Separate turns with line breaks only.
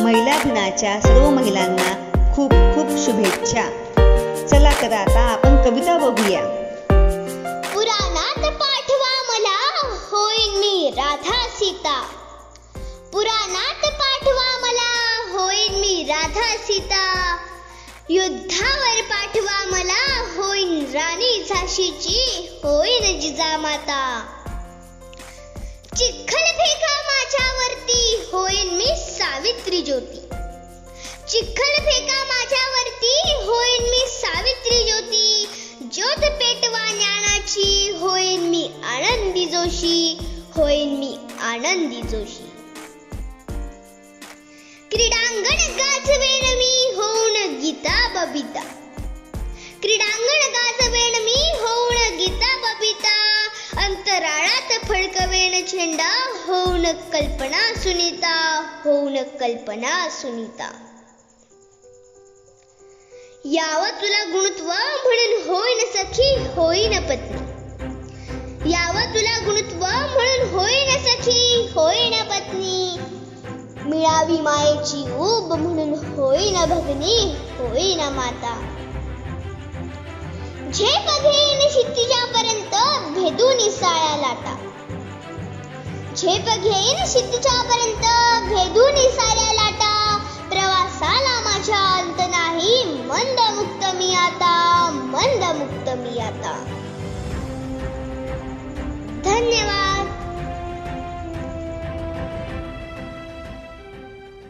महिला दिनाच्या सर्व महिलांना खूप खूप शुभेच्छा. चला तर आता आपण कविता बघूया.
पुराणात पाठवा मला, होईन मी राधा सीता. पुराणात पाठवा मला, होईन मी राधा सीता. युद्धावर पाठवा मला, होईन राणी झाशीची, होईन जिजामाता. चिखल फेका माझ्यावरती, होईन मी सावित्री ज्योती. चिखल फेका माझ्यावरती, होईन मी सावित्री ज्योती. ज्योत पेटवा ज्ञानाची, होईन मी आनंदी जोशी, होईन मी आनंदी जोशी. क्रीडांगण गाजवेन मी, होऊन गीता बबिता. क्रीडांगण गाजवेन मी, होऊन गीता बबिता. अंतराळात फडकवेन झेंडा, होऊन कल्पना सुनीता, होऊन कल्पना सुनीता. यावं तुला गुणत्व म्हणून, होईन सखी, होईन पत्नी. यावं तुला गुणत्व म्हणून, होईन सखी, होईन पत्नी. मिळावी मायेची ऊब म्हणून, होईन भगिनी, होईन माता. झेप घेईन क्षितिजापर्यंत, भेदून साळ्या लाटा. झेप घेईन क्षितिजापर्यंत, भेदून साऱ्या लाटा. प्रवासाला माझ्या अंत नाही, मंद मुक्त मी आता, मंद मुक्त मी आता. धन्यवाद.